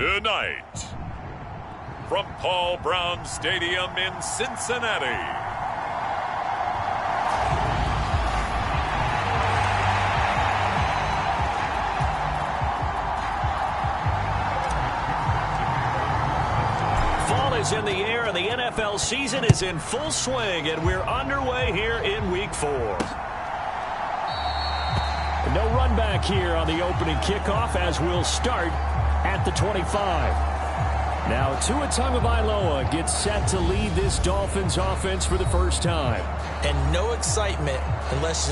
Tonight, from Paul Brown Stadium in Cincinnati, fall is in the air and the NFL season is in full swing, and we're underway here in Week 4. No run back here on the opening kickoff as we'll start at the 25. Now Tua Tagovailoa gets set to lead this Dolphins offense for the first time. And no excitement unless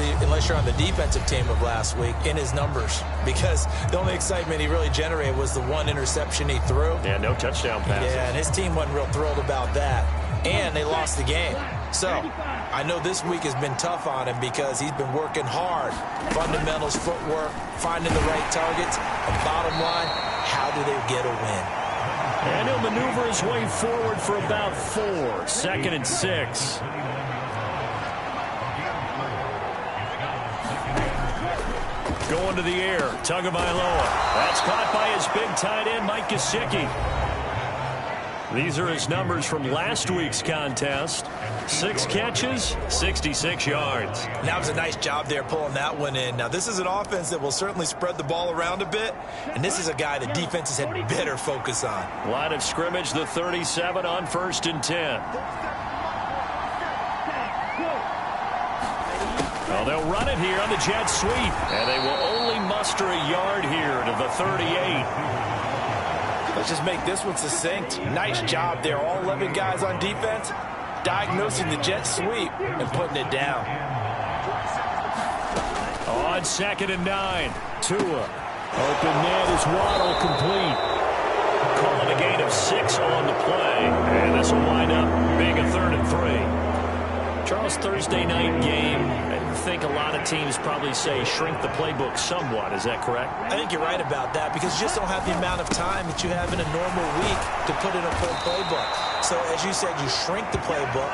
you're on the defensive team of last week in his numbers, because the only excitement he really generated was the one interception he threw. Yeah, no touchdown passes. Yeah, and his team wasn't real thrilled about that. And they lost the game. So I know this week has been tough on him because he's been working hard. Fundamentals, footwork, finding the right targets. And bottom line, how do they get a win? And he'll maneuver his way forward for about 4. 2nd and 6. Going to the air, Tagovailoa. That's caught by his big tight end, Mike Gesicki. These are his numbers from last week's contest. 6 catches, 66 yards. That was a nice job there pulling that one in. Now, this is an offense that will certainly spread the ball around a bit, and this is a guy the defenses had better focus on. Line of scrimmage, the 37 on 1st and 10. Well, they'll run it here on the jet sweep, and they will only muster a yard here to the 38. Let's just make this one succinct. Nice job there. All 11 guys on defense diagnosing the jet sweep and putting it down. On 2nd and 9, Tua. Open net is Waddle, complete. Calling a gain of 6 on the play. And this will wind up being a 3rd and 3. Charles, Thursday night game, I think a lot of teams probably say shrink the playbook somewhat. Is that correct? I think you're right about that because you just don't have the amount of time that you have in a normal week to put in a full playbook. So, as you said, you shrink the playbook,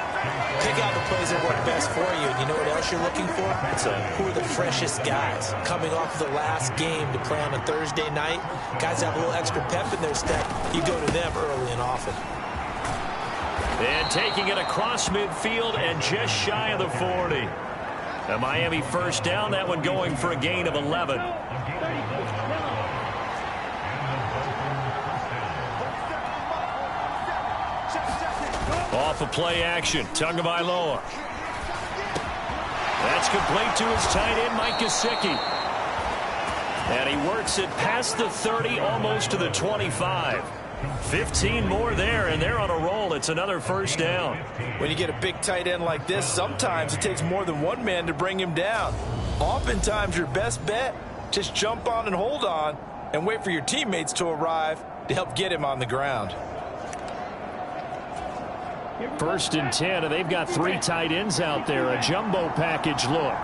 pick out the plays that work best for you. And you know what else you're looking for? Who are the freshest guys coming off of the last game to play on a Thursday night? Guys have a little extra pep in their step. You go to them early and often. And taking it across midfield and just shy of the 40. A Miami first down, that one going for a gain of 11. Off of play action, Tagovailoa. That's complete to his tight end, Mike Gesicki. And he works it past the 30, almost to the 25. 15 more there, and they're on a roll. It's another first down. When you get a big tight end like this, sometimes it takes more than one man to bring him down. Oftentimes, your best bet, just jump on and hold on and wait for your teammates to arrive to help get him on the ground. 1st and 10, and they've got 3 tight ends out there. A jumbo package look.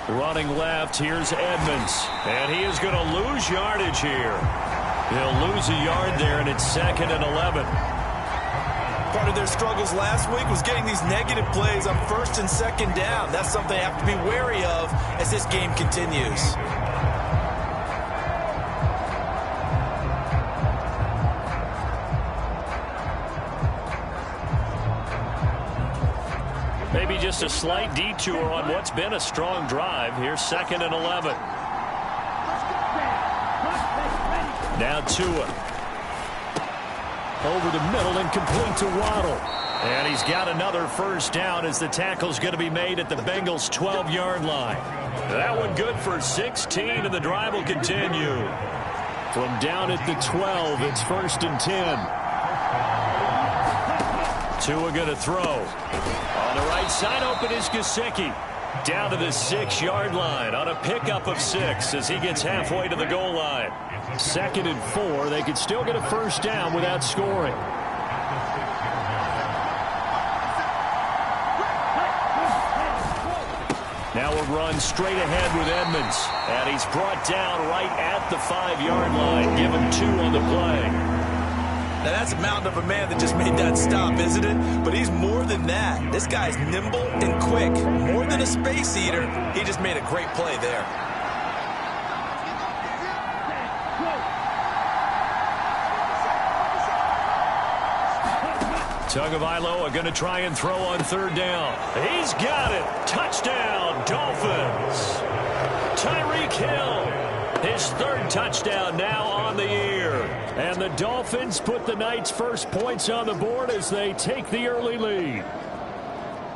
Running left, here's Edmonds. And he is going to lose yardage here. He'll lose a yard there, and it's 2nd and 11. Part of their struggles last week was getting these negative plays on 1st and 2nd down. That's something they have to be wary of as this game continues. Maybe just a slight detour on what's been a strong drive. Here's 2nd and 11. Now Tua. Over the middle and complete to Waddle. And he's got another first down as the tackle's going to be made at the Bengals' 12-yard line. That one good for 16, and the drive will continue. From down at the 12, it's 1st and 10. Tua going to throw. On the right side, open is Gesicki. Down to the 6-yard line on a pickup of 6 as he gets halfway to the goal line. 2nd and 4. They could still get a first down without scoring. Now a run straight ahead with Edmonds. And he's brought down right at the 5-yard line. Give him 2 on the play. Now, that's a mountain of a man that just made that stop, isn't it? But he's more than that. This guy's nimble and quick. More than a space eater, he just made a great play there. Tagovailoa going to try and throw on third down. He's got it. Touchdown, Dolphins. Tyreek Hill, his third touchdown now on the year. And the Dolphins put the night's first points on the board as they take the early lead.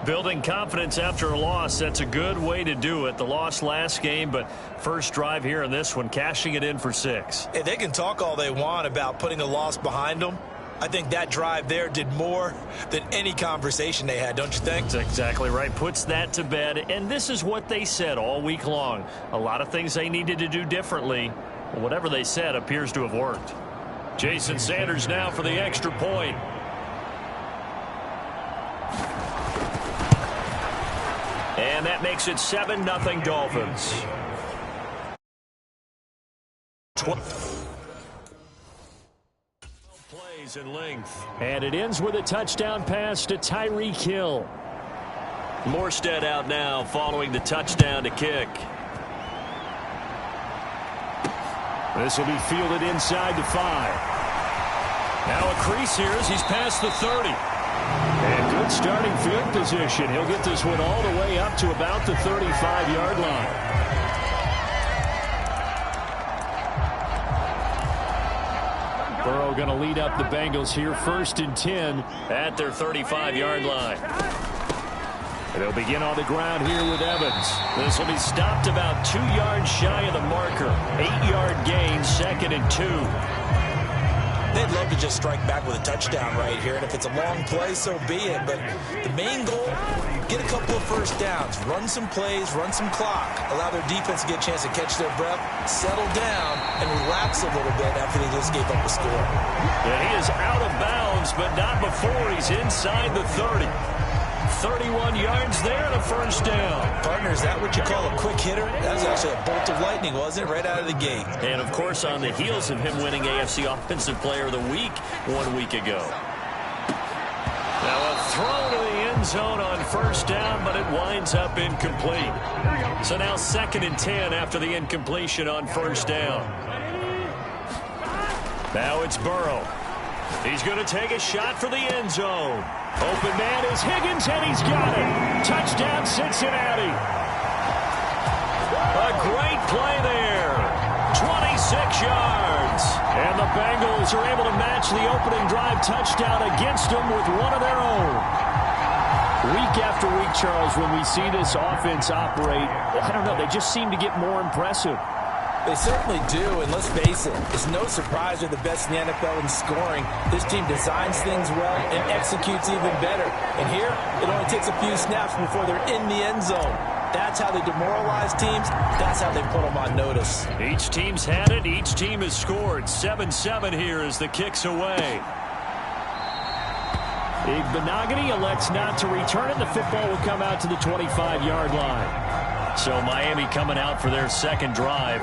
Building confidence after a loss, that's a good way to do it. The loss last game, but first drive here in this one, cashing it in for 6. Hey, they can talk all they want about putting a loss behind them. I think that drive there did more than any conversation they had, don't you think? That's exactly right. Puts that to bed. And this is what they said all week long. A lot of things they needed to do differently. Well, whatever they said appears to have worked. Jason Sanders now for the extra point. And that makes it 7-0 Dolphins. In length. And it ends with a touchdown pass to Tyreek Hill. Morstead out now following the touchdown to kick. This will be fielded inside the 5. Now a crease here as he's past the 30. And good starting field position. He'll get this one all the way up to about the 35-yard line. Burrow going to lead up the Bengals here, 1st and 10 at their 35-yard line. And they'll begin on the ground here with Evans. This will be stopped about 2 yards shy of the marker. 8-yard gain, 2nd and 2. They'd love to just strike back with a touchdown right here, and if it's a long play, so be it. But the main goal, get a couple of first downs, run some plays, run some clock, allow their defense to get a chance to catch their breath, settle down, and relax a little bit after they just gave up a score. Yeah, he is out of bounds, but not before he's inside the 30. 31 yards there and a first down. Partner, is that what you call a quick hitter? That was actually a bolt of lightning, wasn't it? Right out of the gate. And, of course, on the heels of him winning AFC Offensive Player of the Week 1 week ago. Now a throw to the end zone on first down, but it winds up incomplete. So now 2nd and 10 after the incompletion on first down. Now it's Burrow. He's going to take a shot for the end zone. Open man is Higgins, and he's got it. Touchdown, Cincinnati. A great play there. 26 yards. And the Bengals are able to match the opening drive touchdown against them with one of their own. Week after week, Charles, when we see this offense operate, I don't know, they just seem to get more impressive. They certainly do, and let's face it, it's no surprise they're the best in the NFL in scoring. This team designs things well and executes even better. And here, it only takes a few snaps before they're in the end zone. That's how they demoralize teams. That's how they put them on notice. Each team's had it. Each team has scored. 7-7 here as the kick's away. Igbenogany elects not to return it. The football will come out to the 25-yard line. So Miami coming out for their second drive.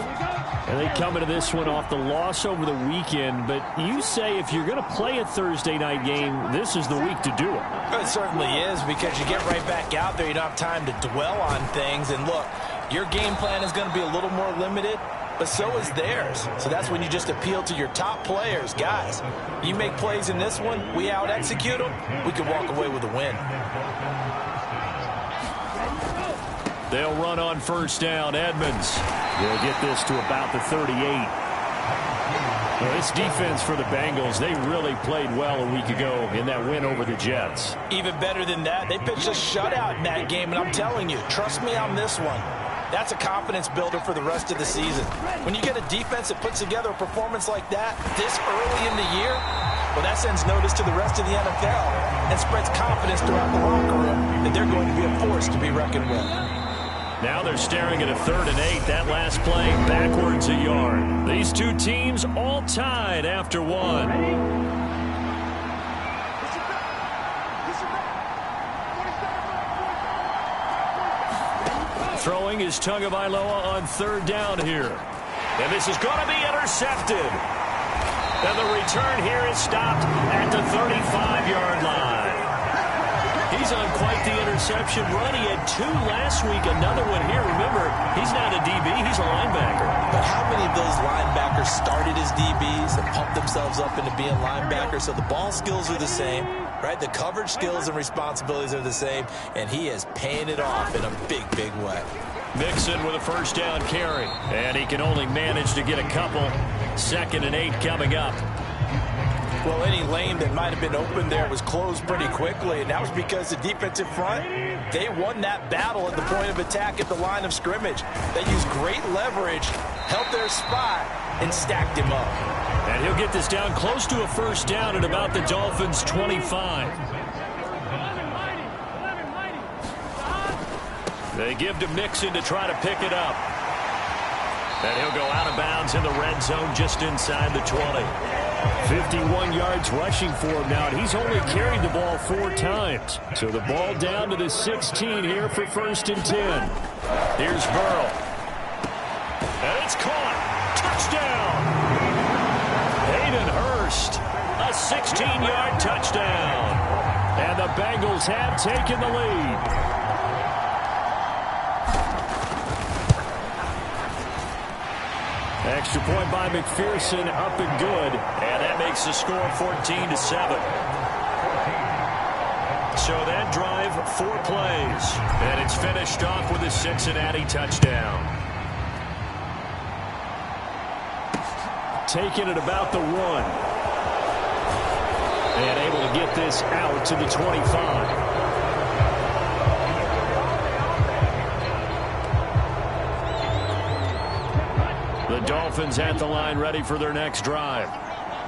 And they come into this one off the loss over the weekend. But you say if you're going to play a Thursday night game, this is the week to do it. It certainly is, because you get right back out there. You don't have time to dwell on things. And look, your game plan is going to be a little more limited, but so is theirs. So that's when you just appeal to your top players. Guys, you make plays in this one, we out-execute them, we can walk away with a win. They'll run on first down. Edmonds. They'll get this to about the 38. Well, this defense for the Bengals, they really played well a week ago in that win over the Jets. Even better than that, they pitched a shutout in that game, and I'm telling you, trust me on this one. That's a confidence builder for the rest of the season. When you get a defense that puts together a performance like that this early in the year, well, that sends notice to the rest of the NFL and spreads confidence throughout the locker room that they're going to be a force to be reckoned with. Now they're staring at a 3rd and 8. That last play backwards a yard. These two teams all tied after one. Throwing is Tagovailoa on 3rd down here. And this is going to be intercepted. And the return here is stopped at the 35-yard line. He's on quite the interception run. He had 2 last week, another one here. Remember, he's not a DB, he's a linebacker. But how many of those linebackers started as DBs and pumped themselves up into being linebackers? So the ball skills are the same, right? The coverage skills and responsibilities are the same, and he is paying it off in a big, big way. Mixon with a first down carry, and he can only manage to get a couple. 2nd and 8 coming up. Well, any lane that might have been open there was closed pretty quickly, and that was because the defensive front, they won that battle at the point of attack at the line of scrimmage. They used great leverage, held their spot, and stacked him up. And he'll get this down close to a first down at about the Dolphins' 25. They give to Mixon to try to pick it up. And he'll go out of bounds in the red zone just inside the 20. 51 yards rushing for him now, and he's only carried the ball 4 times. So the ball down to the 16 here for 1st and 10. Here's Burrow. And it's caught. Touchdown. Hayden Hurst. A 16-yard touchdown. And the Bengals have taken the lead. Extra point by McPherson, up and good. And that makes the score 14-7. So that drive, 4 plays. And it's finished off with a Cincinnati touchdown. Taking it about the 1. And able to get this out to the 25. The Dolphins at the line, ready for their next drive.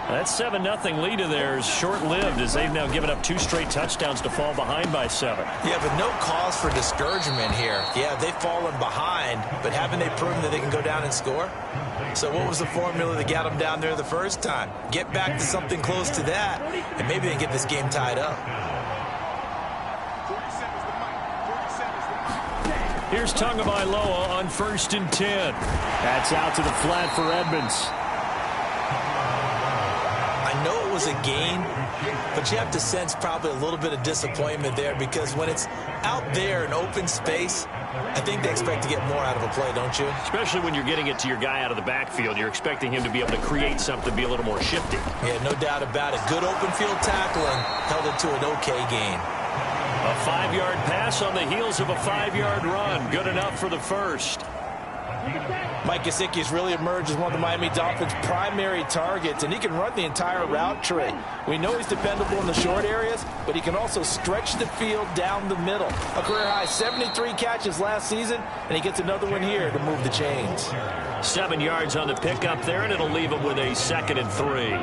That 7-0 lead of theirs short-lived as they've now given up 2 straight touchdowns to fall behind by 7. Yeah, but no cause for discouragement here. Yeah, they've fallen behind, but haven't they proven that they can go down and score? So what was the formula that got them down there the first time? Get back to something close to that, and maybe they can get this game tied up. Here's Tagovailoa on 1st and 10. That's out to the flat for Edmonds. I know it was a gain, but you have to sense probably a little bit of disappointment there because when it's out there in open space, I think they expect to get more out of a play, don't you? Especially when you're getting it to your guy out of the backfield. You're expecting him to be able to create something, be a little more shifty. Yeah, no doubt about it. Good open field tackling held it to an okay gain. A 5-yard pass on the heels of a 5-yard run. Good enough for the first. Mike Gesicki has really emerged as one of the Miami Dolphins' primary targets, and he can run the entire route tree. We know he's dependable in the short areas, but he can also stretch the field down the middle. A career-high 73 catches last season, and he gets another one here to move the chains. 7 yards on the pickup there, and it'll leave him with a 2nd and 3.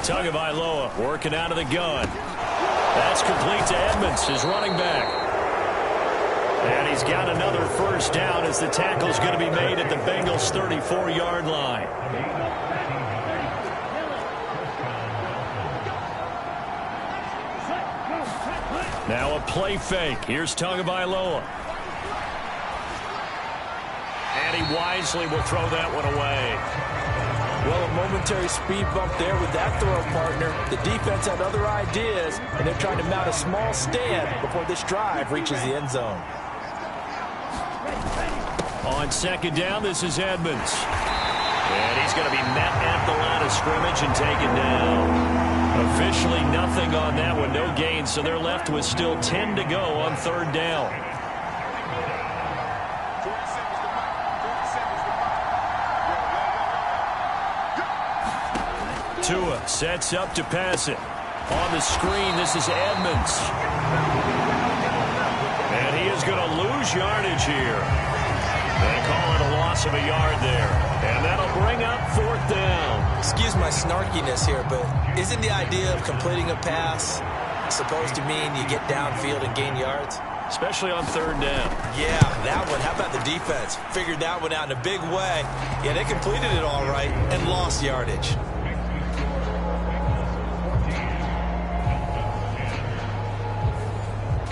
Tagovailoa working out of the gun. That's complete to Edmonds, his running back. And he's got another first down as the tackle's going to be made at the Bengals' 34-yard line. Now a play fake. Here's Tagovailoa. And he wisely will throw that one away. Well, a momentary speed bump there with that throw partner. The defense had other ideas, and they're trying to mount a small stand before this drive reaches the end zone. On 2nd down, this is Edmonds. And he's going to be met at the line of scrimmage and taken down. Officially nothing on that one, no gain, so they're left with still 10 to go on 3rd down. Tua sets up to pass it. On the screen, this is Edmonds. And he is going to lose yardage here. They call it a loss of a yard there. And that'll bring up 4th down. Excuse my snarkiness here, but isn't the idea of completing a pass supposed to mean you get downfield and gain yards? Especially on 3rd down. Yeah, that one. How about the defense? Figured that one out in a big way. Yeah, they completed it all right and lost yardage.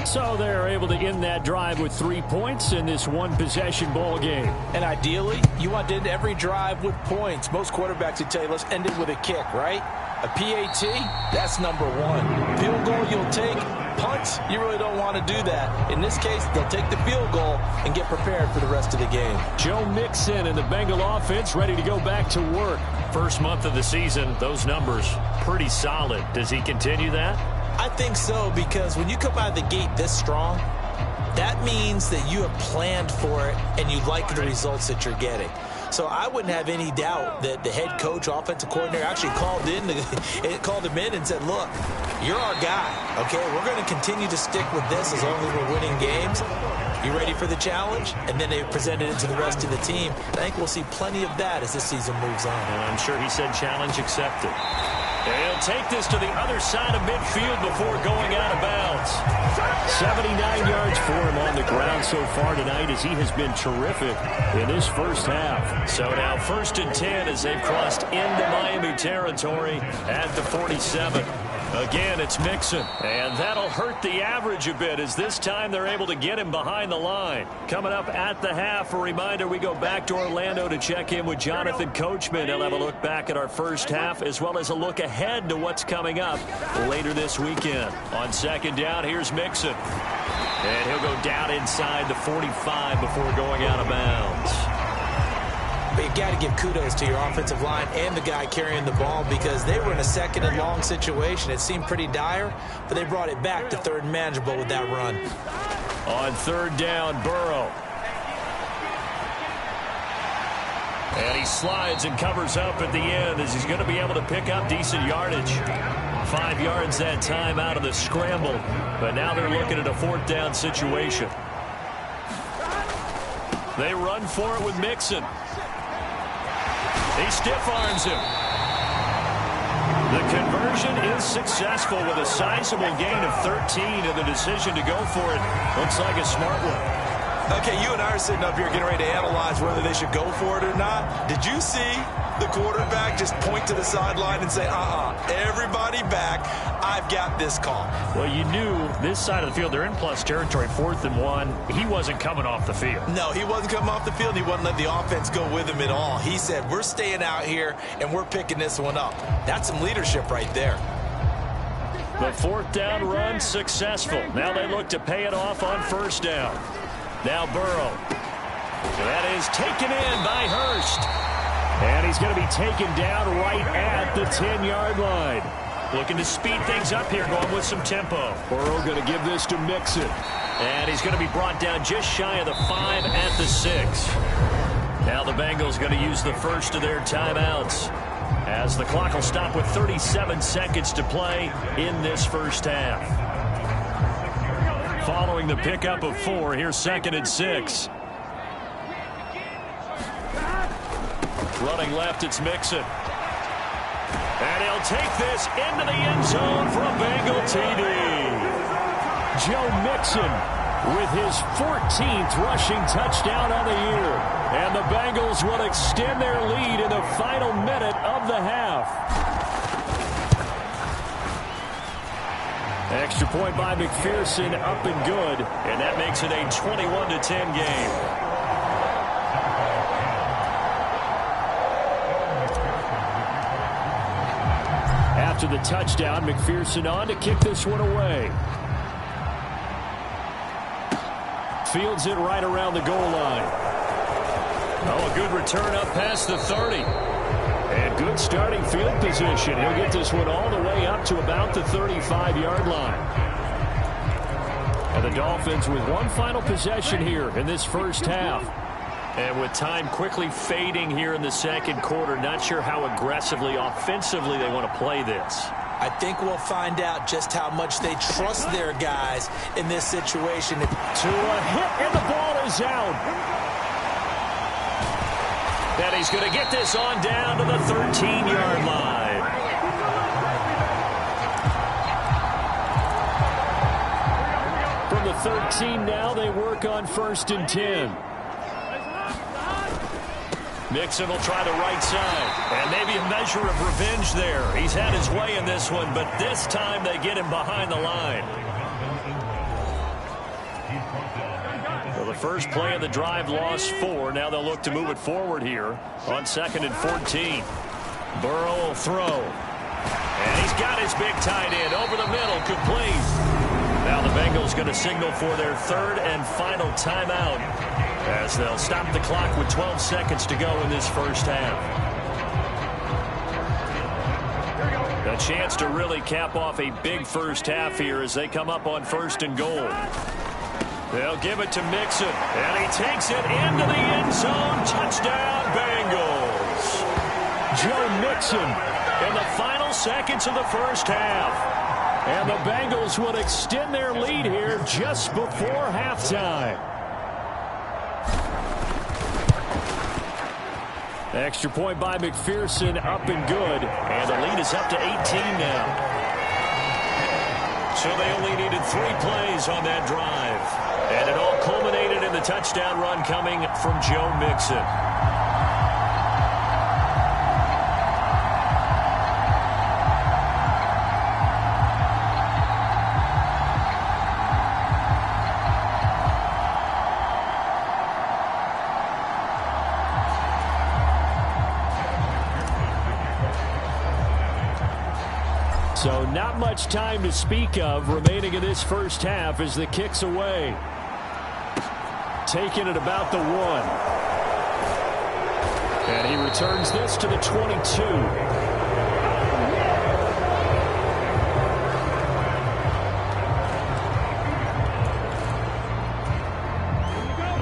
So they're able to end that drive with 3 points in this one-possession ball game. And ideally, you want to end every drive with points. Most quarterbacks would tell you, let's end it with a kick, right? A PAT, that's number one. Field goal you'll take. Punts, you really don't want to do that. In this case, they'll take the field goal and get prepared for the rest of the game. Joe Mixon and the Bengal offense ready to go back to work. First month of the season, those numbers pretty solid. Does he continue that? I think so, because when you come out of the gate this strong, that means that you have planned for it and you like the results that you're getting. So I wouldn't have any doubt that the head coach, offensive coordinator, actually called him in and said, look, you're our guy, okay? We're going to continue to stick with this as long as we're winning games. You ready for the challenge? And then they presented it to the rest of the team. I think we'll see plenty of that as this season moves on. And I'm sure he said challenge accepted. He'll take this to the other side of midfield before going out of bounds. 79 yards for him on the ground so far tonight as he has been terrific in this first half. So now 1st and 10 as they've crossed into Miami territory at the 47. Again, it's Mixon, and that'll hurt the average a bit as this time they're able to get him behind the line. Coming up at the half, a reminder, we go back to Orlando to check in with Jonathan Coachman. He'll have a look back at our first half as well as a look ahead to what's coming up later this weekend. On 2nd down, here's Mixon. And he'll go down inside the 45 before going out of bounds. But you got to give kudos to your offensive line and the guy carrying the ball because they were in a 2nd and long situation. It seemed pretty dire, but they brought it back to 3rd and manageable with that run. On 3rd down, Burrow. And he slides and covers up at the end as he's going to be able to pick up decent yardage. 5 yards that time out of the scramble, but now they're looking at a 4th down situation. They run for it with Mixon. He stiff-arms him. The conversion is successful with a sizable gain of 13, and the decision to go for it looks like a smart one. Okay, you and I are sitting up here getting ready to analyze whether they should go for it or not. Did you see the quarterback just point to the sideline and say, everybody back, I've got this call? Well, you knew this side of the field, they're in plus territory, 4th and 1. He wasn't coming off the field. No, he wasn't coming off the field. He wasn't letting the offense go with him at all. He said, we're staying out here, and we're picking this one up. That's some leadership right there. The 4th down run successful. Now they look to pay it off on 1st down. Now Burrow. That is taken in by Hurst. And he's going to be taken down right at the 10-yard line. Looking to speed things up here, going with some tempo. Burrow going to give this to Mixon. And he's going to be brought down just shy of the 5 at the 6. Now the Bengals going to use the first of their timeouts as the clock will stop with 37 seconds to play in this first half. Following the pickup of 4, here's 2nd and 6. Running left, it's Mixon. And he'll take this into the end zone for a Bengal TD. Joe Mixon with his 14th rushing touchdown on the year. And the Bengals will extend their lead in the final minute of the half. Extra point by McPherson, up and good. And that makes it a 21-10 game. After the touchdown, McPherson on to kick this one away. Fields it right around the goal line. Oh, a good return up past the 30. And good starting field position. He'll get this one all the way up to about the 35-yard line. And the Dolphins with one final possession here in this first half. And with time quickly fading here in the 2nd quarter, not sure how aggressively, offensively they want to play this. I think we'll find out just how much they trust their guys in this situation. To a hit, and the ball is out. And he's going to get this on down to the 13-yard line. From the 13 now, they work on 1st and 10. Mixon will try the right side. And maybe a measure of revenge there. He's had his way in this one, but this time they get him behind the line. Well, the first play of the drive lost 4. Now they'll look to move it forward here on 2nd and 14. Burrow will throw. And he's got his big tight end over the middle, complete. Now the Bengals going to signal for their 3rd and final timeout as they'll stop the clock with 12 seconds to go in this first half. A chance to really cap off a big first half here as they come up on 1st and goal. They'll give it to Mixon, and he takes it into the end zone. Touchdown, Bengals. Joe Mixon in the final seconds of the first half. And the Bengals would extend their lead here just before halftime. Extra point by McPherson, up and good. And the lead is up to 18 now. So they only needed 3 plays on that drive. And it all culminated in the touchdown run coming from Joe Mixon. So not much time to speak of remaining in this first half as the kick's away. Taking it about the 1. And he returns this to the 22.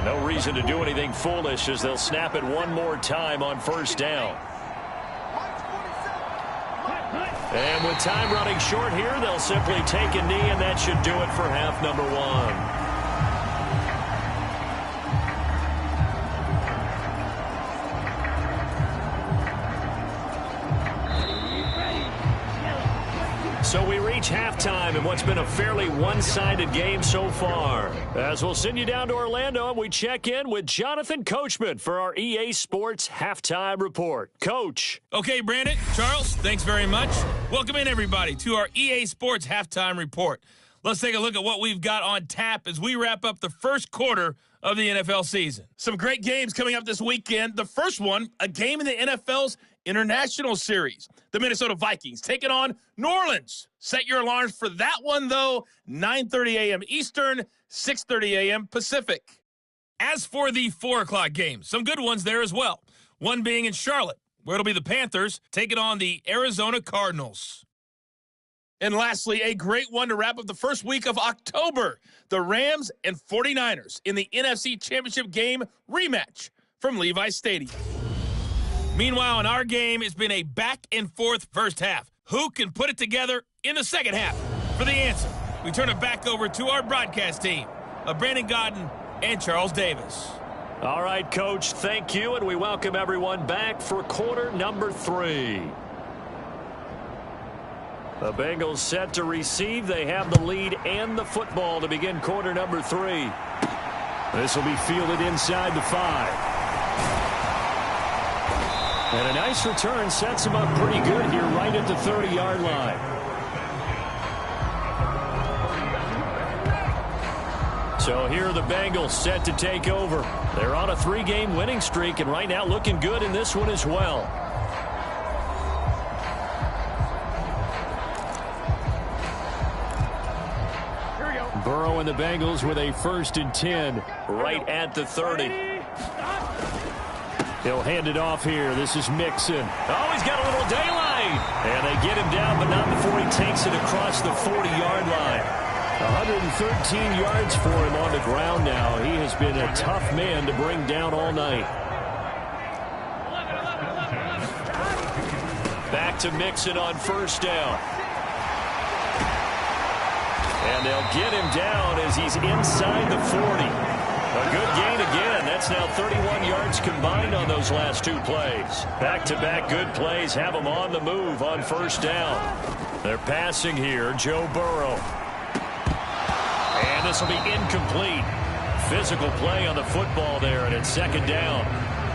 No reason to do anything foolish as they'll snap it one more time on 1st down. And with time running short here, they'll simply take a knee, and that should do it for half number 1. So we reach halftime in what's been a fairly one-sided game so far. As we'll send you down to Orlando, and we check in with Jonathan Coachman for our EA Sports Halftime Report. Coach. Okay, Brandon, Charles, thanks very much. Welcome in, everybody, to our EA Sports Halftime Report. Let's take a look at what we've got on tap as we wrap up the first quarter of the NFL season. Some great games coming up this weekend. The first one, a game in the NFL's International Series. The Minnesota Vikings taking on New Orleans. Set your alarms for that one, though. 9:30 a.m. Eastern, 6:30 a.m. Pacific. As for the 4 o'clock games, some good ones there as well. One being in Charlotte, where it'll be the Panthers taking on the Arizona Cardinals. And lastly, a great one to wrap up the first week of October. The Rams and 49ers in the NFC Championship game rematch from Levi's Stadium. Meanwhile, in our game, it's been a back-and-forth first half. Who can put it together in the second half? For the answer, we turn it back over to our broadcast team of Brandon Godden and Charles Davis. All right, Coach, thank you, and we welcome everyone back for quarter number 3. The Bengals set to receive. They have the lead and the football to begin quarter number 3. This will be fielded inside the 5. And a nice return sets him up pretty good here right at the 30-yard line. So here are the Bengals set to take over. They're on a 3-game winning streak and right now looking good in this one as well. Burrow and the Bengals with a 1st and 10 right at the 30. He'll hand it off here. This is Mixon. Oh, he's got a little daylight. And they get him down, but not before he takes it across the 40-yard line. 113 yards for him on the ground now. He has been a tough man to bring down all night. Back to Mixon on 1st down. And they'll get him down as he's inside the 40. A good gain again. That's now 31 yards combined on those last 2 plays. Back-to-back good plays have them on the move on 1st down. They're passing here. Joe Burrow. And this will be incomplete. Physical play on the football there, and it's 2nd down.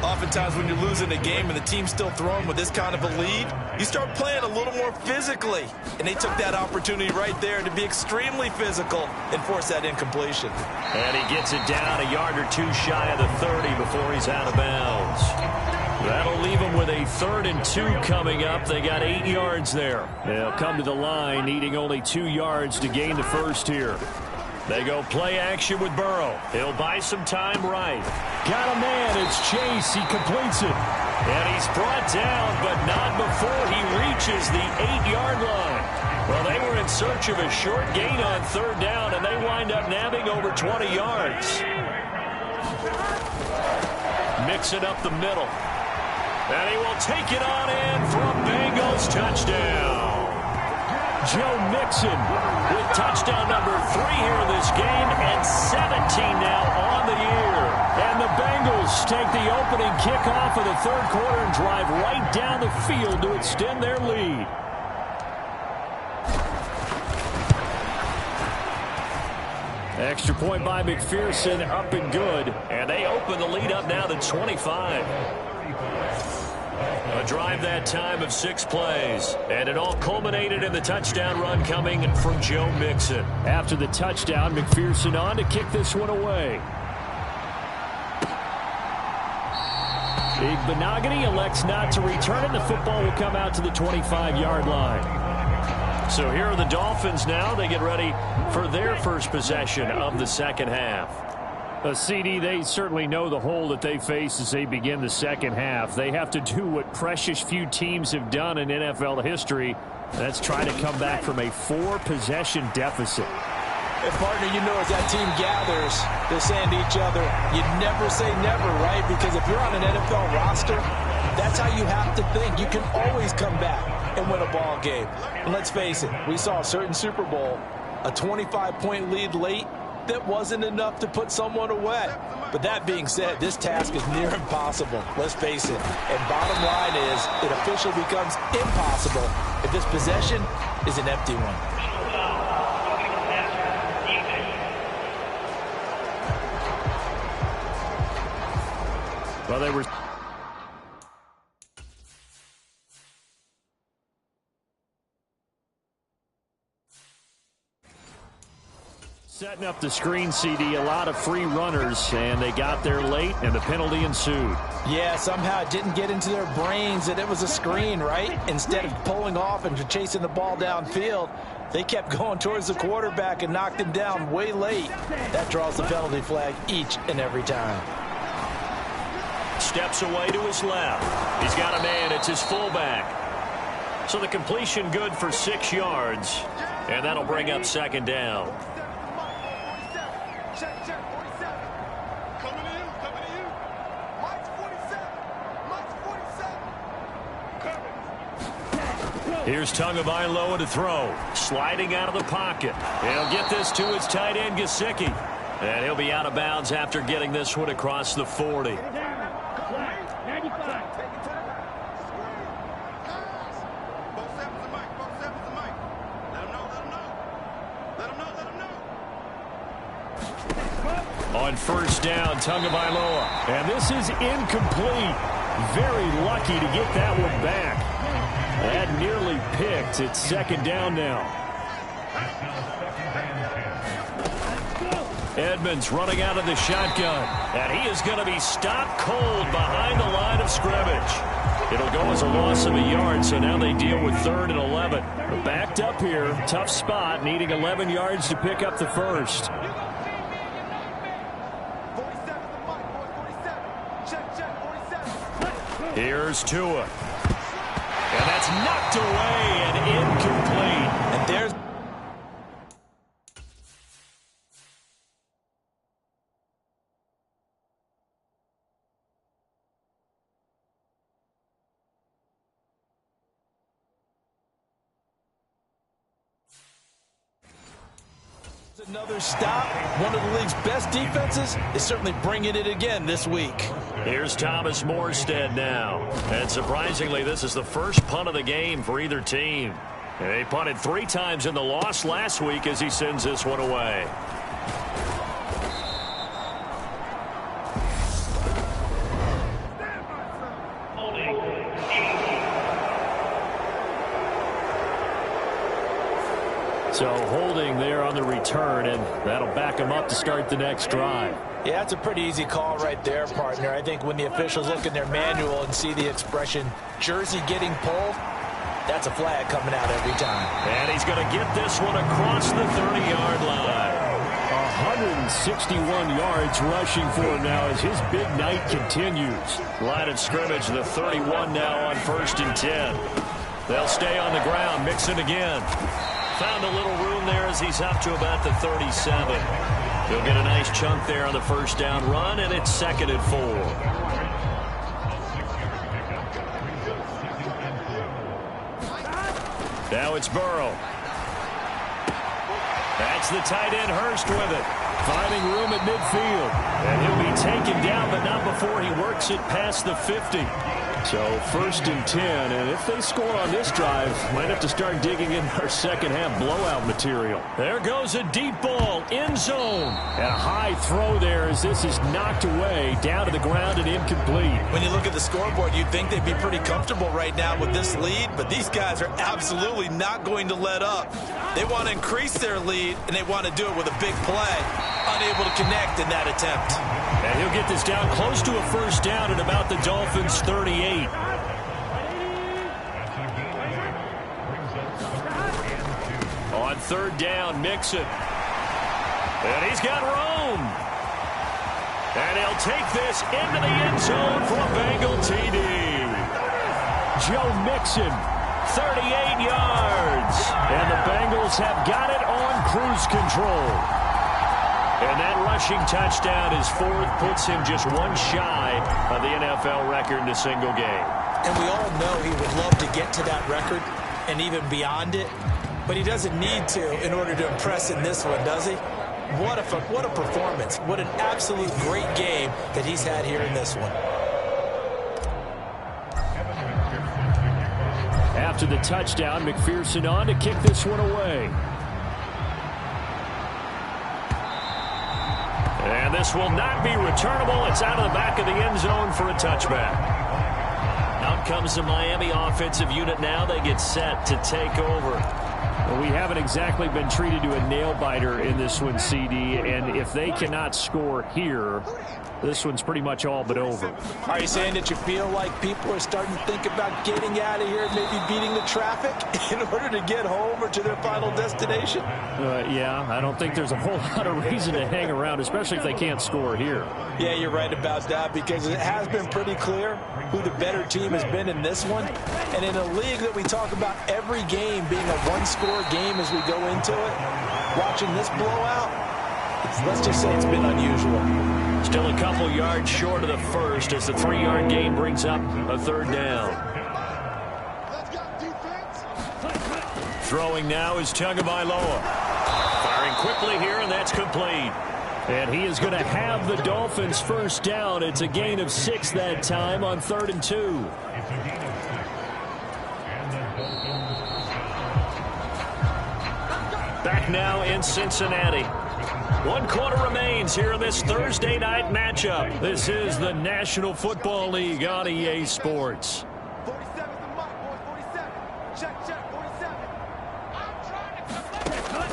Oftentimes when you're losing a game and the team's still throwing with this kind of a lead, you start playing a little more physically. And they took that opportunity right there to be extremely physical and force that incompletion. And he gets it down a yard or two shy of the 30 before he's out of bounds. That'll leave them with a 3rd and 2 coming up. They got 8 yards there. They'll come to the line needing only 2 yards to gain the first here. They go play action with Burrow. He'll buy some time right. Got a man. It's Chase. He completes it. And he's brought down, but not before he reaches the 8-yard line. Well, they were in search of a short gain on 3rd down, and they wind up nabbing over 20 yards. Mix it up the middle. And he will take it on in for a Bengals touchdown. Joe Mixon with touchdown number 3 here in this game and 17 now on the year. And the Bengals take the opening kickoff of the 3rd quarter and drive right down the field to extend their lead. Extra point by McPherson, up and good. And they open the lead up now to 25. A drive that time of 6 plays. And it all culminated in the touchdown run coming from Joe Mixon. After the touchdown, McPherson on to kick this one away. Big Benogany elects not to return it. The football will come out to the 25-yard line. So here are the Dolphins now. They get ready for their first possession of the second half. CD, they certainly know the hole that they face as they begin the second half. They have to do what precious few teams have done in NFL history. That's try to come back from a 4-possession deficit. And partner, you know, as that team gathers, they're saying to each other, you never say never, right? Because if you're on an NFL roster, that's how you have to think. You can always come back and win a ball game. And let's face it, we saw a certain Super Bowl, a 25-point lead late, that wasn't enough to put someone away. But that being said, this task is near impossible. Let's face it. And bottom line is, it officially becomes impossible if this possession is an empty one. Well, they were... setting up the screen, CD, a lot of free runners, and they got there late, and the penalty ensued. Yeah, somehow it didn't get into their brains that it was a screen, right? Instead of pulling off and chasing the ball downfield, they kept going towards the quarterback and knocked him down way late. That draws the penalty flag each and every time. Steps away to his left. He's got a man. It's his fullback. So the completion good for 6 yards, and that'll bring up second down. Here's Tagovailoa to throw. Sliding out of the pocket. He'll get this to his tight end, Gesicki. And he'll be out of bounds after getting this one across the 40. On first down, Tagovailoa. And this is incomplete. Very lucky to get that one back. That nearly picked. It's second down now. Edmonds running out of the shotgun. And he is going to be stopped cold behind the line of scrimmage. It'll go as a loss of a yard, so now they deal with 3rd and 11. They're backed up here. Tough spot, needing 11 yards to pick up the first. Here's Tua. And that's knocked away and incomplete. And there's another stop. One of the league's best defenses is certainly bringing it again this week. Here's Thomas Morstead now. And surprisingly, this is the first punt of the game for either team. They punted 3 times in the loss last week as he sends this one away. So holding there on the return, and that'll back him up to start the next drive. Yeah, that's a pretty easy call right there, partner. I think when the officials look in their manual and see the expression jersey getting pulled, that's a flag coming out every time. And he's going to get this one across the 30-yard line. 161 yards rushing for him now as his big night continues. Line of scrimmage, the 31 now on 1st and 10. They'll stay on the ground, Mixon again. Found a little room there as he's up to about the 37. He'll get a nice chunk there on the first down run, and it's 2nd and 4. Now it's Burrow. That's the tight end Hurst with it. Finding room at midfield. And he'll be taken down, but not before he works it past the 50. So 1st and 10, and if they score on this drive, might have to start digging in our second half blowout material. There goes a deep ball, end zone. And a high throw there as this is knocked away, down to the ground and incomplete. When you look at the scoreboard, you'd think they'd be pretty comfortable right now with this lead, but these guys are absolutely not going to let up. They want to increase their lead, and they want to do it with a big play. Unable to connect in that attempt. And he'll get this down close to a first down at about the Dolphins' 38. On 3rd down, Mixon. And he's got room. And he'll take this into the end zone for a Bengal TD. Joe Mixon, 38 yards. And the Bengals have got it on cruise control. And that rushing touchdown is 4th, puts him just one shy of the NFL record in a single game. And we all know he would love to get to that record and even beyond it, but he doesn't need to in order to impress in this one, does he? What a performance. What an absolute great game that he's had here in this one. After the touchdown, McPherson on to kick this one away. And this will not be returnable. It's out of the back of the end zone for a touchback. Out comes the Miami offensive unit now. They get set to take over. Well, we haven't exactly been treated to a nail-biter in this one, CD. And if they cannot score here, this one's pretty much all but over. Are you saying that you feel like people are starting to think about getting out of here and maybe beating the traffic in order to get home or to their final destination? Yeah, I don't think there's a whole lot of reason to hang around, especially if they can't score here. Yeah, you're right about that, because it has been pretty clear who the better team has been in this one. And in a league that we talk about every game being a one-score game as we go into it, watching this blowout, let's just say it's been unusual. Still a couple yards short of the first as the 3-yard gain brings up a 3rd down. Throwing now is Tagovailoa. Firing quickly here, and that's complete. And he is going to have the Dolphins' first down. It's a gain of 6 that time on 3rd and 2. Back now in Cincinnati. 1 quarter remains here in this Thursday night matchup. This is the National Football League on EA Sports. 47's the mark, boys. 47. Check, 47.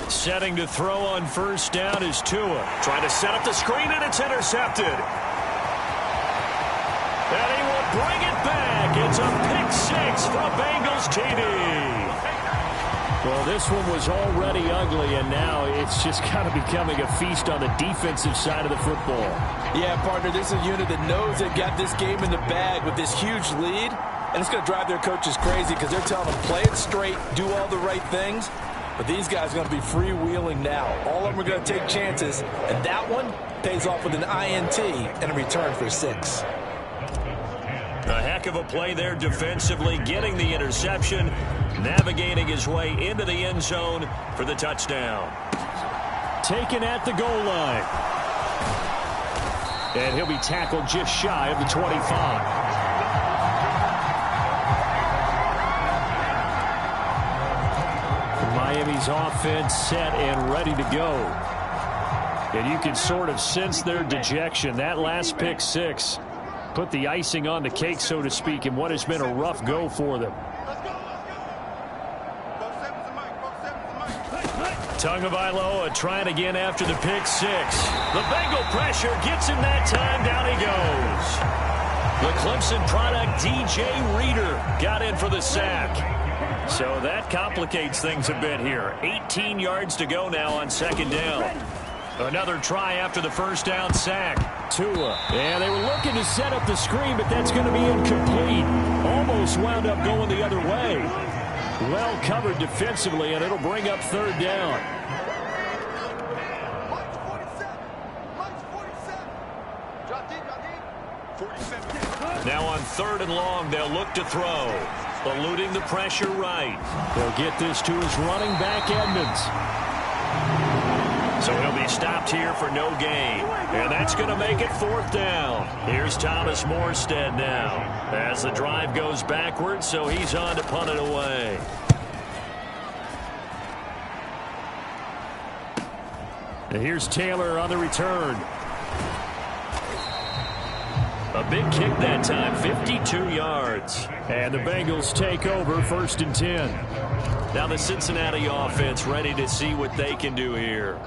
Setting to throw on 1st down is Tua. Trying to set up the screen, and it's intercepted. And he will bring it back. It's a pick-6 for a Bengals TD. Well, this one was already ugly, and now it's just kind of becoming a feast on the defensive side of the football. Yeah, partner, this is a unit that knows they've got this game in the bag with this huge lead, and it's going to drive their coaches crazy because they're telling them, play it straight, do all the right things. But these guys are going to be freewheeling now. All of them are going to take chances, and that one pays off with an INT and a return for 6. A heck of a play there defensively, getting the interception, navigating his way into the end zone for the touchdown. Taken at the goal line. And he'll be tackled just shy of the 25. Miami's offense set and ready to go. And you can sort of sense their dejection. That last pick 6 put the icing on the cake, so to speak, in what has been a rough go for them. Tagovailoa trying again after the pick six. The Bengal pressure gets him that time. Down he goes. The Clemson product, DJ Reader, got in for the sack. So that complicates things a bit here. 18 yards to go now on second down. Another try after the first down sack. Tua. And they were looking to set up the screen, but that's going to be incomplete. Almost wound up going the other way. Well covered defensively, and it'll bring up third down. March 47. March 47. Drop deep, drop deep. 47. Now on third and long, they'll look to throw. Eluding the pressure right. They'll get this to his running back, Edmonds. So he'll be stopped here for no gain. And that's going to make it fourth down. Here's Thomas Morstead now as the drive goes backwards, so he's on to punt it away. And here's Taylor on the return. A big kick that time, 52 yards. And the Bengals take over first and 10. Now the Cincinnati offense ready to see what they can do here.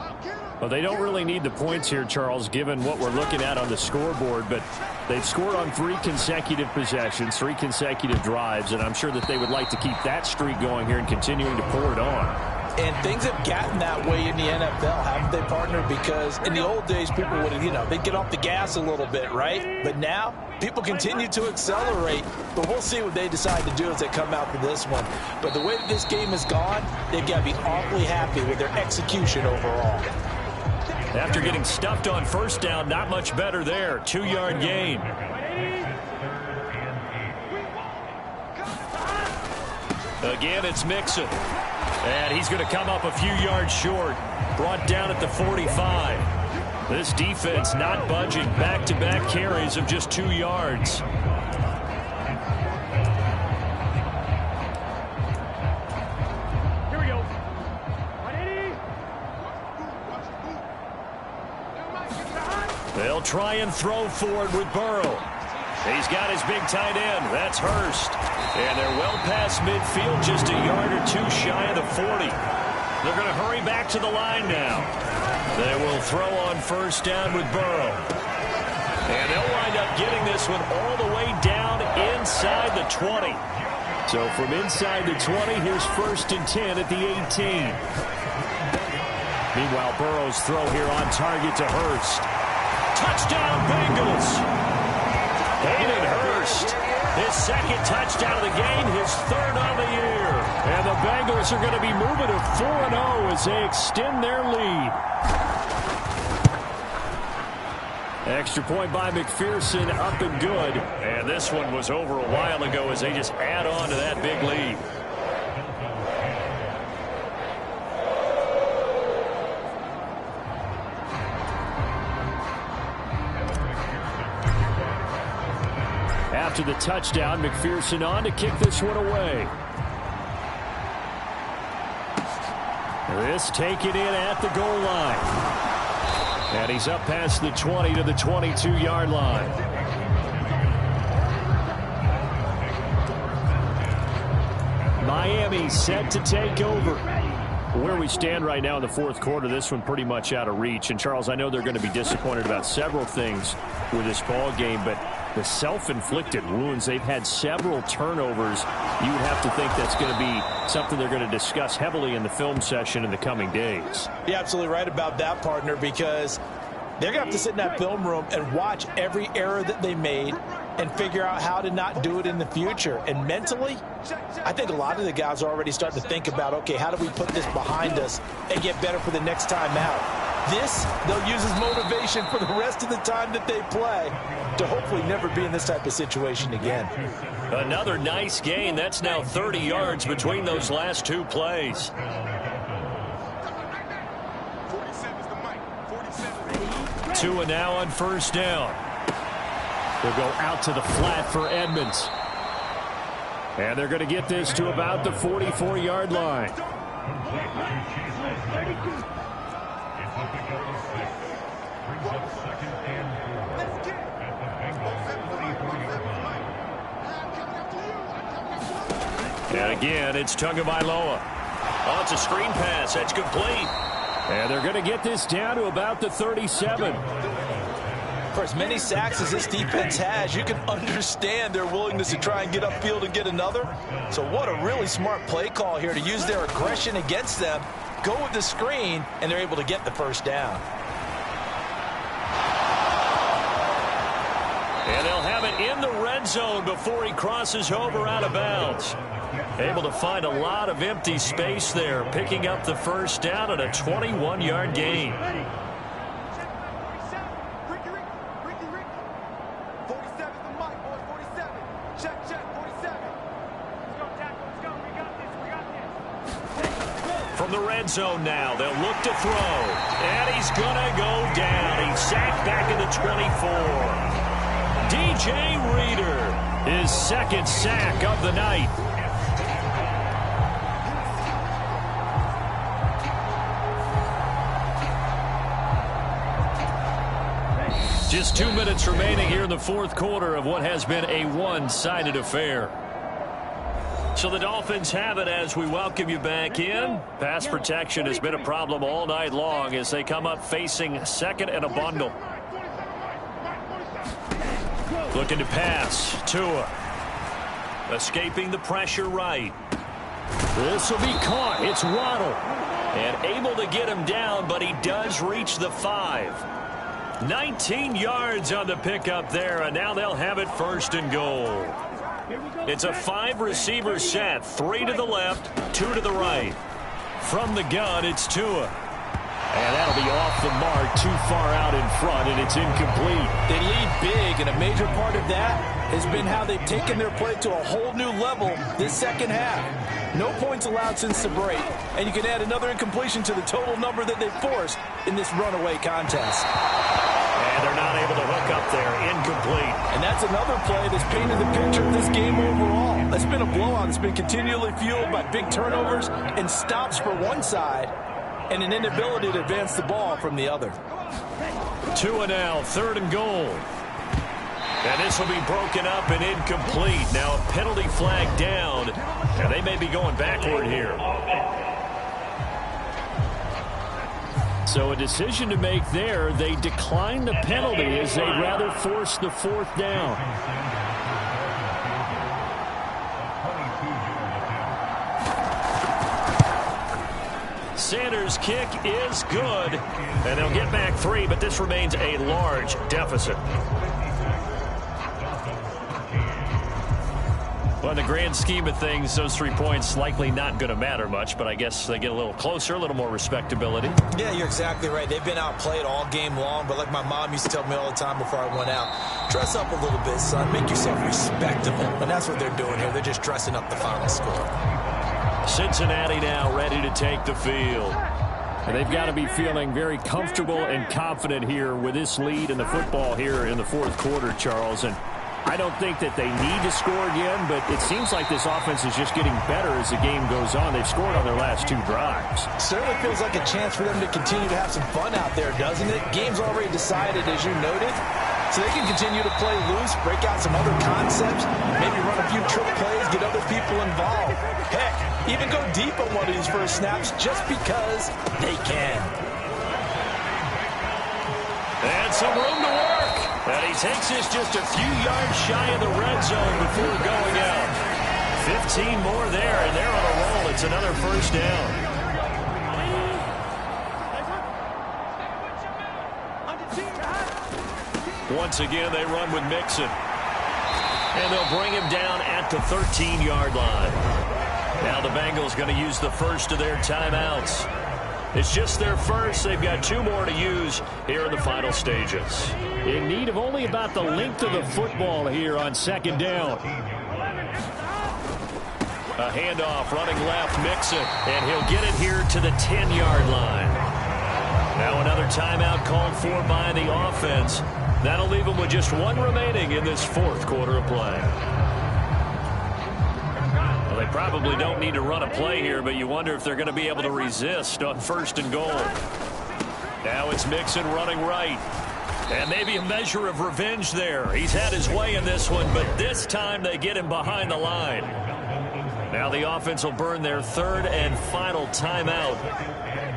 Well, they don't really need the points here, Charles, given what we're looking at on the scoreboard, but they've scored on 3 consecutive possessions, 3 consecutive drives, and I'm sure that they would like to keep that streak going here and continuing to pour it on. And things have gotten that way in the NFL, haven't they, partner? Because in the old days, people would, they'd get off the gas a little bit, right? But now, people continue to accelerate. But we'll see what they decide to do as they come out for this one. But the way that this game has gone, they've got to be awfully happy with their execution overall. After getting stuffed on first down, not much better there. 2-yard gain. Again, it's Mixon. And he's going to come up a few yards short. Brought down at the 45. This defense not budging. Back-to-back carries of just 2 yards. Here we go. They'll try and throw forward with Burrow. He's got his big tight end. That's Hurst. And they're well past midfield, just a yard or 2 shy of the 40. They're going to hurry back to the line now. They will throw on first down with Burrow. And they'll wind up getting this one all the way down inside the 20. So from inside the 20, here's first and 10 at the 18. Meanwhile, Burrow's throw here on target to Hurst. Touchdown, Bengals! Hayden Hurst, his second touchdown of the game, his third on the year. And the Bengals are going to be moving to 4-0 as they extend their lead. Extra point by McPherson, up and good. And this one was over a while ago as they just add on to that big lead. After the touchdown, McPherson on to kick this one away. This taken in at the goal line. And he's up past the 20 to the 22-yard line. Miami set to take over. Where we stand right now in the fourth quarter, this one pretty much out of reach. And, Charles, I know they're going to be disappointed about several things with this ball game, but the self-inflicted wounds, they've had several turnovers. You would have to think that's going to be something they're going to discuss heavily in the film session in the coming days. You're absolutely right about that, partner, because they're going to have to sit in that film room and watch every error that they made and figure out how to not do it in the future. And mentally, I think a lot of the guys are already starting to think about, okay, how do we put this behind us and get better for the next time out? This, they'll use as motivation for the rest of the time that they play to hopefully never be in this type of situation again. Another nice gain. That's now 30 yards between those last 2 plays. 47 is the mic. 47. Tua now on first down. They'll go out to the flat for Edmonds. And they're going to get this to about the 44-yard line. And again, it's Tagovailoa. Oh, it's a screen pass. That's complete. And they're going to get this down to about the 37. For as many sacks as this defense has, you can understand their willingness to try and get upfield and get another. So what a really smart play call here to use their aggression against them, go with the screen, and they're able to get the first down. And they'll have it in the red zone before he crosses over out of bounds. Able to find a lot of empty space there, picking up the first down at a 21-yard gain. 47 the mic, boys. 47. Check, 47. Let's go, tackle. Let's go. We got this. From the red zone now, they'll look to throw. And he's going to go down. He's sacked back in the 24. DJ Reader, his second sack of the night. Just 2 minutes remaining here in the fourth quarter of what has been a one-sided affair. So the Dolphins have it as we welcome you back in. Pass protection has been a problem all night long as they come up facing second and a bundle. Looking to pass. Tua. Escaping the pressure right. This will be caught. It's Waddle. And able to get him down, but he does reach the 5. 19 yards on the pickup there, and now they'll have it first and goal. It's a 5-receiver set. 3 to the left, 2 to the right. From the gun, it's Tua. And that'll be off the mark, too far out in front, and it's incomplete. They lead big, and a major part of that has been how they've taken their play to a whole new level this second half. No points allowed since the break, and you can add another incompletion to the total number that they forced in this runaway contest. And they're not able to hook up there. Incomplete. And that's another play that's painted the picture of this game overall. It's been a blowout. It's been continually fueled by big turnovers and stops for one side, and an inability to advance the ball from the other. Tua now, 3rd and goal. And this will be broken up and incomplete. Now a penalty flag down, and they may be going backward here. So a decision to make there. They decline the penalty as they'd rather force the 4th down. Sanders' kick is good, and they'll get back 3, but this remains a large deficit. Well, in the grand scheme of things, those 3 points likely not going to matter much, but I guess they get a little closer, a little more respectability. Yeah, you're exactly right. They've been outplayed all game long, but like my mom used to tell me all the time before I went out, dress up a little bit, son. Make yourself respectable. And that's what they're doing here. They're just dressing up the final score. Cincinnati now ready to take the field. And they've got to be feeling very comfortable and confident here with this lead in the football here in the fourth quarter, Charles. And I don't think that they need to score again, but it seems like this offense is just getting better as the game goes on. They've scored on their last 2 drives. Certainly feels like a chance for them to continue to have some fun out there, doesn't it? Game's already decided, as you noted. So they can continue to play loose, break out some other concepts, maybe run a few trick plays, get other people involved. Heck, even go deep on one of these first snaps just because they can. And some room to work. And he takes this just a few yards shy of the red zone before going out. 15 more there, and they're on a roll. It's another first down. Once again, they run with Mixon. And they'll bring him down at the 13-yard line. Now the Bengals going to use the first of their timeouts. It's just their first. They've got 2 more to use here in the final stages. In need of only about the length of the football here on second down. A handoff running left, Mixon, and he'll get it here to the 10-yard line. Now another timeout called for by the offense. That'll leave them with just 1 remaining in this fourth quarter of play. Well, they probably don't need to run a play here, but you wonder if they're going to be able to resist on 1st and goal. Now it's Mixon running right. And maybe a measure of revenge there. He's had his way in this one, but this time they get him behind the line. Now the offense will burn their 3rd and final timeout.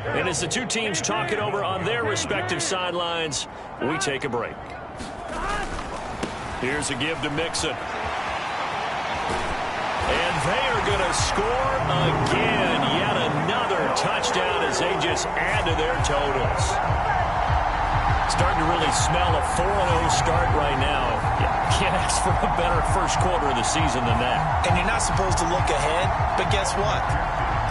And as the two teams talk it over on their respective sidelines, we take a break. Here's a give to Mixon. And they are going to score again. Yet another touchdown as they just add to their totals. Starting to really smell a 4-0 start right now. Can't ask for a better first quarter of the season than that. And you're not supposed to look ahead, but guess what?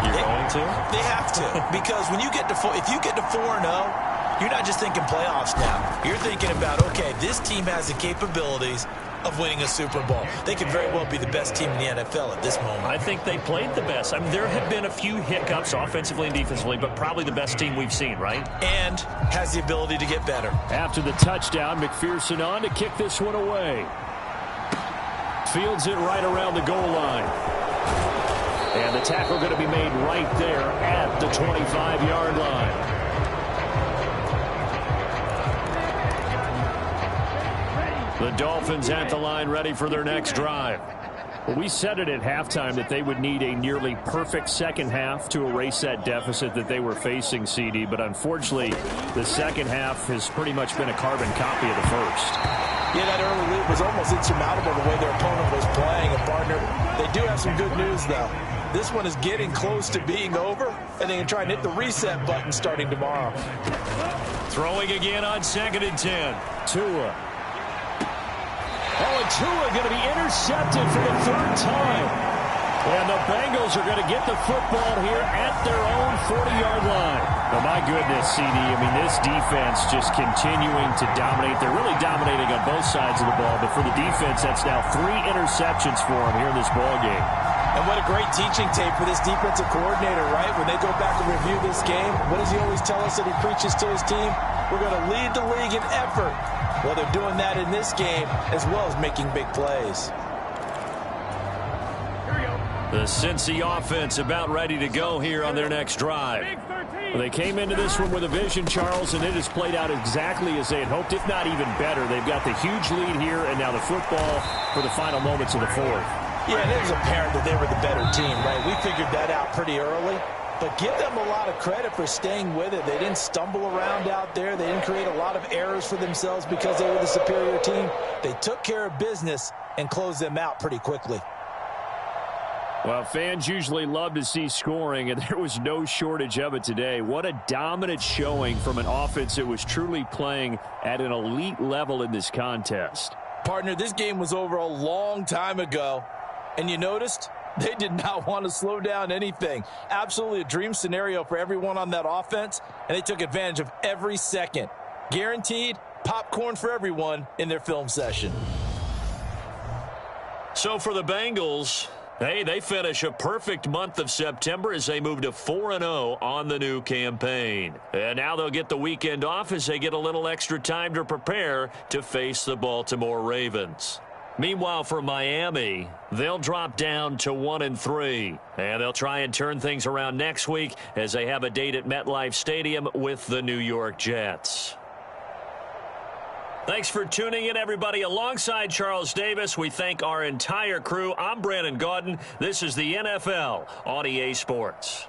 You're going to? They have to. Because when you get to if you get to 4-0, you're not just thinking playoffs now. You're thinking about, okay, this team has the capabilities of winning a Super Bowl. They could very well be the best team in the NFL at this moment. I think they played the best. I mean, there have been a few hiccups offensively and defensively, but probably the best team we've seen, right? And has the ability to get better. After the touchdown, McPherson on to kick this one away. Fields it right around the goal line. And the tackle going to be made right there at the 25-yard line. The Dolphins at the line ready for their next drive. Well, we said it at halftime that they would need a nearly perfect second half to erase that deficit that they were facing, CD. But unfortunately, the second half has pretty much been a carbon copy of the first. Yeah, that early lead was almost insurmountable the way their opponent was playing. And, partner, they do have some good news, though. This one is getting close to being over, and they can try and hit the reset button starting tomorrow. Throwing again on 2nd and 10. Tua. Oh, and Tua going to be intercepted for the third time. And the Bengals are going to get the football here at their own 40-yard line. Oh, my goodness, CD. I mean, this defense just continuing to dominate. They're really dominating on both sides of the ball. But for the defense, that's now 3 interceptions for them here in this ball game. And what a great teaching tape for this defensive coordinator, right? When they go back and review this game, what does he always tell us that he preaches to his team? We're going to lead the league in effort. Well, they're doing that in this game as well as making big plays. The Cincy offense about ready to go here on their next drive. Well, they came into this one with a vision, Charles, and it has played out exactly as they had hoped, if not even better. They've got the huge lead here, and now the football for the final moments of the fourth. Yeah, and it was apparent that they were the better team, right? We figured that out pretty early. But give them a lot of credit for staying with it. They didn't stumble around out there. They didn't create a lot of errors for themselves because they were the superior team. They took care of business and closed them out pretty quickly. Well, fans usually love to see scoring, and there was no shortage of it today. What a dominant showing from an offense that was truly playing at an elite level in this contest. Partner, this game was over a long time ago, and you noticed they did not want to slow down anything. Absolutely a dream scenario for everyone on that offense, and they took advantage of every second. Guaranteed popcorn for everyone in their film session. So for the Bengals, hey, they finish a perfect month of September as they move to 4-0 on the new campaign. And now they'll get the weekend off as they get a little extra time to prepare to face the Baltimore Ravens. Meanwhile, for Miami, they'll drop down to 1-3, and they'll try and turn things around next week as they have a date at MetLife Stadium with the New York Jets. Thanks for tuning in, everybody. Alongside Charles Davis, we thank our entire crew. I'm Brandon Gaudin. This is the NFL on EA Sports.